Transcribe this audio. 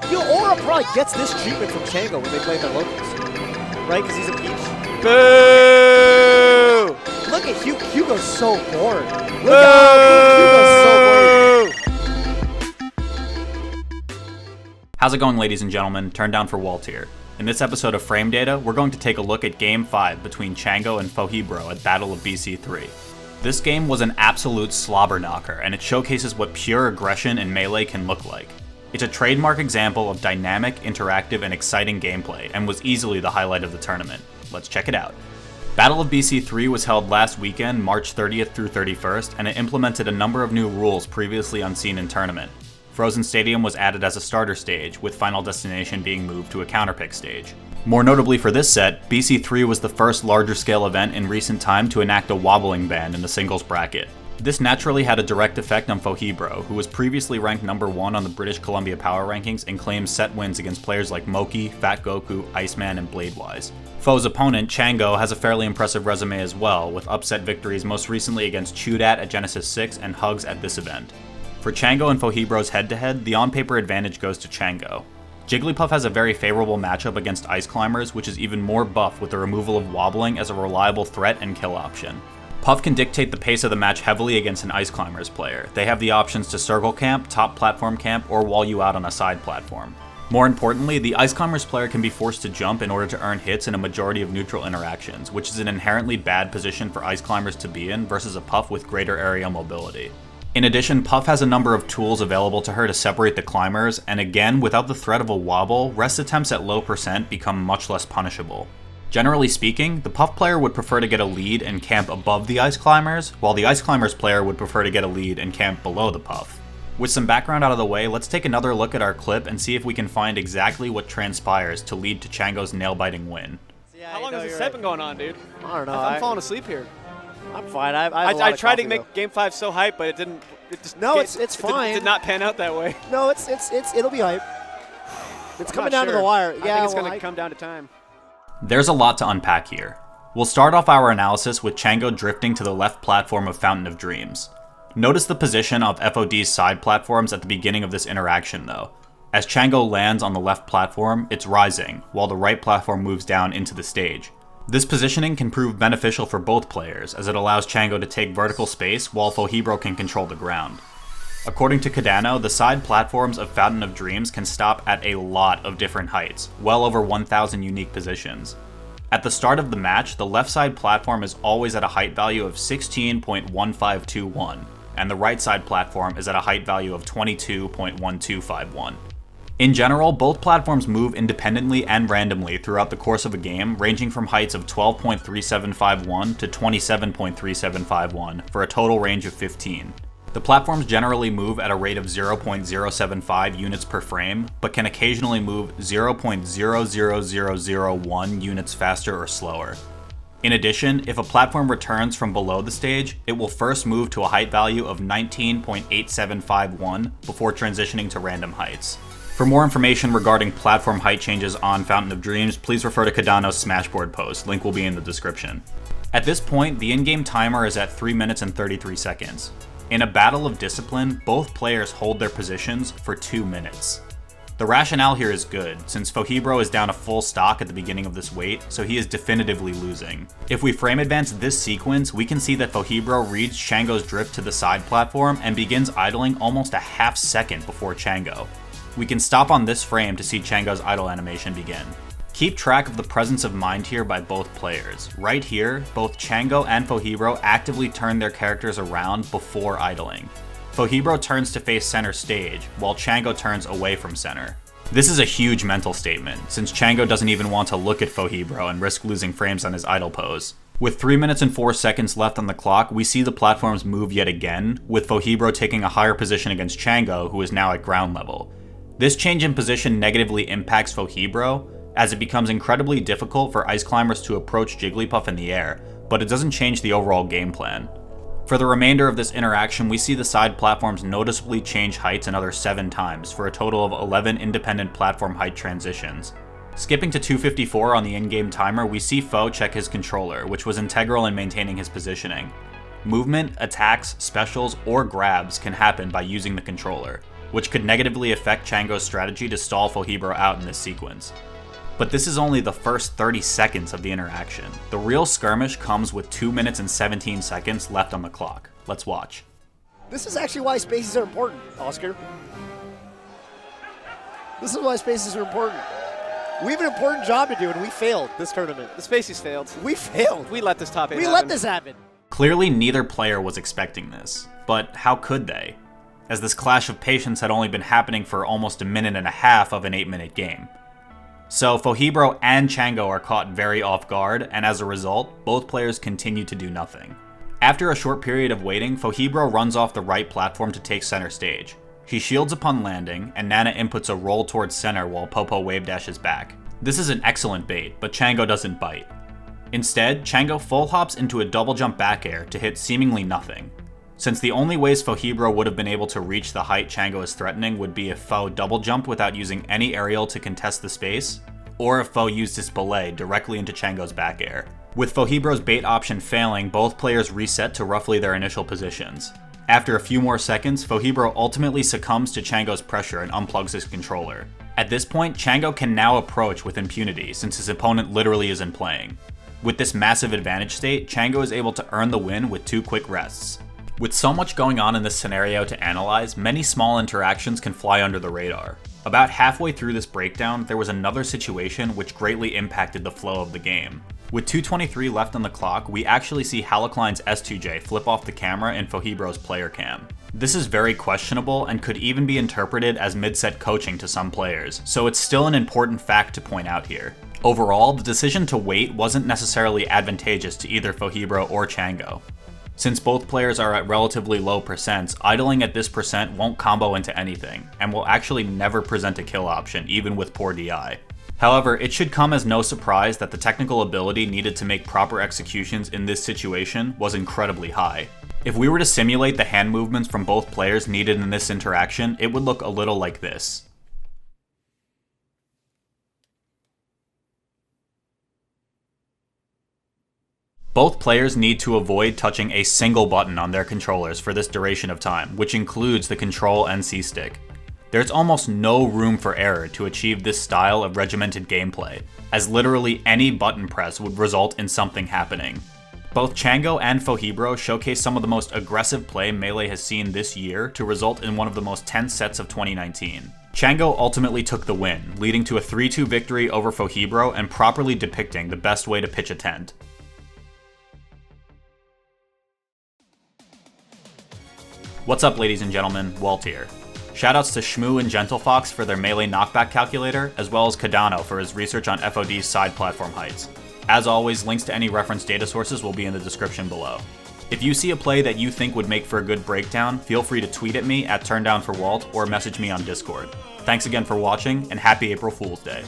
Aura probably gets this treatment from Chango when they play their locals, right? Because he's a peach. Boo! Look at Hugo. Hugo's so bored. Look at Hugo's so bored. How's it going, ladies and gentlemen? Turndownforwalt here. In this episode of Frame Data, we're going to take a look at Game 5 between Chango and Fauxhebro at Battle of BC3. This game was an absolute slobberknocker, and it showcases what pure aggression in Melee can look like. It's a trademark example of dynamic, interactive, and exciting gameplay, and was easily the highlight of the tournament. Let's check it out. Battle of BC3 was held last weekend, March 30th through 31st, and it implemented a number of new rules previously unseen in tournament. Frozen Stadium was added as a starter stage, with Final Destination being moved to a counterpick stage. More notably for this set, BC3 was the first larger scale event in recent time to enact a wobbling ban in the singles bracket. This naturally had a direct effect on Fauxhebro, who was previously ranked number 1 on the British Columbia Power Rankings and claimed set wins against players like Moki, Fat Goku, Iceman, and Bladewise. Foe's opponent, Chango, has a fairly impressive resume as well, with upset victories most recently against Chudat at Genesis 6 and Hugs at this event. For Chango and Fauxhebro's head-to-head, the on-paper advantage goes to Chango. Jigglypuff has a very favorable matchup against Ice Climbers, which is even more buffed with the removal of wobbling as a reliable threat and kill option. Puff can dictate the pace of the match heavily against an Ice Climbers player. They have the options to circle camp, top platform camp, or wall you out on a side platform. More importantly, the Ice Climbers player can be forced to jump in order to earn hits in a majority of neutral interactions, which is an inherently bad position for Ice Climbers to be in versus a Puff with greater area mobility. In addition, Puff has a number of tools available to her to separate the climbers, and again, without the threat of a wobble, rest attempts at low percent become much less punishable. Generally speaking, the Puff player would prefer to get a lead and camp above the Ice Climbers, while the Ice Climbers player would prefer to get a lead and camp below the Puff. With some background out of the way, let's take another look at our clip and see if we can find exactly what transpires to lead to Chango's nail-biting win. Yeah, How long has this set been going on, dude? I don't know. I'm falling asleep here. I'm fine. I tried to make Game 5 so hype, but it didn't. It's fine. It did not pan out that way. No, it'll be hype. It's coming down to the wire. Yeah, I think it's going to come down to time. There's a lot to unpack here. We'll start off our analysis with Chango drifting to the left platform of Fountain of Dreams. Notice the position of FOD's side platforms at the beginning of this interaction though. As Chango lands on the left platform, it's rising, while the right platform moves down into the stage. This positioning can prove beneficial for both players, as it allows Chango to take vertical space while Fauxhebro can control the ground. According to Kadano, the side platforms of Fountain of Dreams can stop at a lot of different heights, well over 1,000 unique positions. At the start of the match, the left side platform is always at a height value of 16.1521, and the right side platform is at a height value of 22.1251. In general, both platforms move independently and randomly throughout the course of a game, ranging from heights of 12.3751 to 27.3751 for a total range of 15. The platforms generally move at a rate of 0.075 units per frame, but can occasionally move 0.00001 units faster or slower. In addition, if a platform returns from below the stage, it will first move to a height value of 19.8751 before transitioning to random heights. For more information regarding platform height changes on Fountain of Dreams, please refer to Kadano's Smashboard post, link will be in the description. At this point, the in-game timer is at 3 minutes and 33 seconds. In a battle of discipline, both players hold their positions for 2 minutes. The rationale here is good, since Fauxhebro is down a full stock at the beginning of this wait, so he is definitively losing. If we frame advance this sequence, we can see that Fauxhebro reads Chango's drift to the side platform and begins idling almost a half second before Chango. We can stop on this frame to see Chango's idle animation begin. Keep track of the presence of mind here by both players. Right here, both Chango and Fauxhebro actively turn their characters around before idling. Fauxhebro turns to face center stage, while Chango turns away from center. This is a huge mental statement, since Chango doesn't even want to look at Fauxhebro and risk losing frames on his idle pose. With 3 minutes and 4 seconds left on the clock, we see the platforms move yet again, with Fauxhebro taking a higher position against Chango, who is now at ground level. This change in position negatively impacts Fauxhebro, as it becomes incredibly difficult for Ice Climbers to approach Jigglypuff in the air, but it doesn't change the overall game plan. For the remainder of this interaction, we see the side platforms noticeably change heights another 7 times, for a total of 11 independent platform height transitions. Skipping to 254 on the in-game timer, we see Faux check his controller, which was integral in maintaining his positioning. Movement, attacks, specials, or grabs can happen by using the controller. which could negatively affect Chango's strategy to stall Fauxhebro out in this sequence. But this is only the first 30 seconds of the interaction. The real skirmish comes with 2 minutes and 17 seconds left on the clock. Let's watch. This is actually why spaces are important, Oscar. This is why spaces are important. We have an important job to do, and we failed this tournament. The Spaceys failed. We failed. We let this top 8 We happen. let this happen. Clearly, neither player was expecting this, but how could they? As this clash of patience had only been happening for almost a minute and a half of an 8-minute game. So Fauxhebro and Chango are caught very off guard, and as a result, both players continue to do nothing. After a short period of waiting, Fauxhebro runs off the right platform to take center stage. He shields upon landing, and Nana inputs a roll towards center while Popo wave dashes back. This is an excellent bait, but Chango doesn't bite. Instead, Chango full hops into a double jump back air to hit seemingly nothing. Since the only ways Fauxhebro would have been able to reach the height Chango is threatening would be if Faux double jumped without using any aerial to contest the space, or if Faux used his belay directly into Chango's back air. With Fauxhebro's bait option failing, both players reset to roughly their initial positions. After a few more seconds, Fauxhebro ultimately succumbs to Chango's pressure and unplugs his controller. At this point, Chango can now approach with impunity since his opponent literally isn't playing. With this massive advantage state, Chango is able to earn the win with 2 quick rests. With so much going on in this scenario to analyze, many small interactions can fly under the radar. About halfway through this breakdown, there was another situation which greatly impacted the flow of the game. With 2:23 left on the clock, we actually see Halocline's S2J flip off the camera in Fauxhebro's player cam. This is very questionable and could even be interpreted as mid-set coaching to some players, so it's still an important fact to point out here. Overall, the decision to wait wasn't necessarily advantageous to either Fauxhebro or Chango. Since both players are at relatively low percents, idling at this percent won't combo into anything, and will actually never present a kill option, even with poor DI. However, it should come as no surprise that the technical ability needed to make proper executions in this situation was incredibly high. If we were to simulate the hand movements from both players needed in this interaction, it would look a little like this. Both players need to avoid touching a single button on their controllers for this duration of time, which includes the control and C stick. There's almost no room for error to achieve this style of regimented gameplay, as literally any button press would result in something happening. Both Chango and Fauxhebro showcase some of the most aggressive play Melee has seen this year to result in one of the most tense sets of 2019. Chango ultimately took the win, leading to a 3-2 victory over Fauxhebro and properly depicting the best way to pitch a tent. What's up, ladies and gentlemen, Walt here. Shoutouts to Schmoo and Gentlefox for their Melee knockback calculator, as well as Kadano for his research on FOD's side platform heights. As always, links to any reference data sources will be in the description below. If you see a play that you think would make for a good breakdown, feel free to tweet at me at turndownforwalt or message me on Discord. Thanks again for watching, and happy April Fool's Day.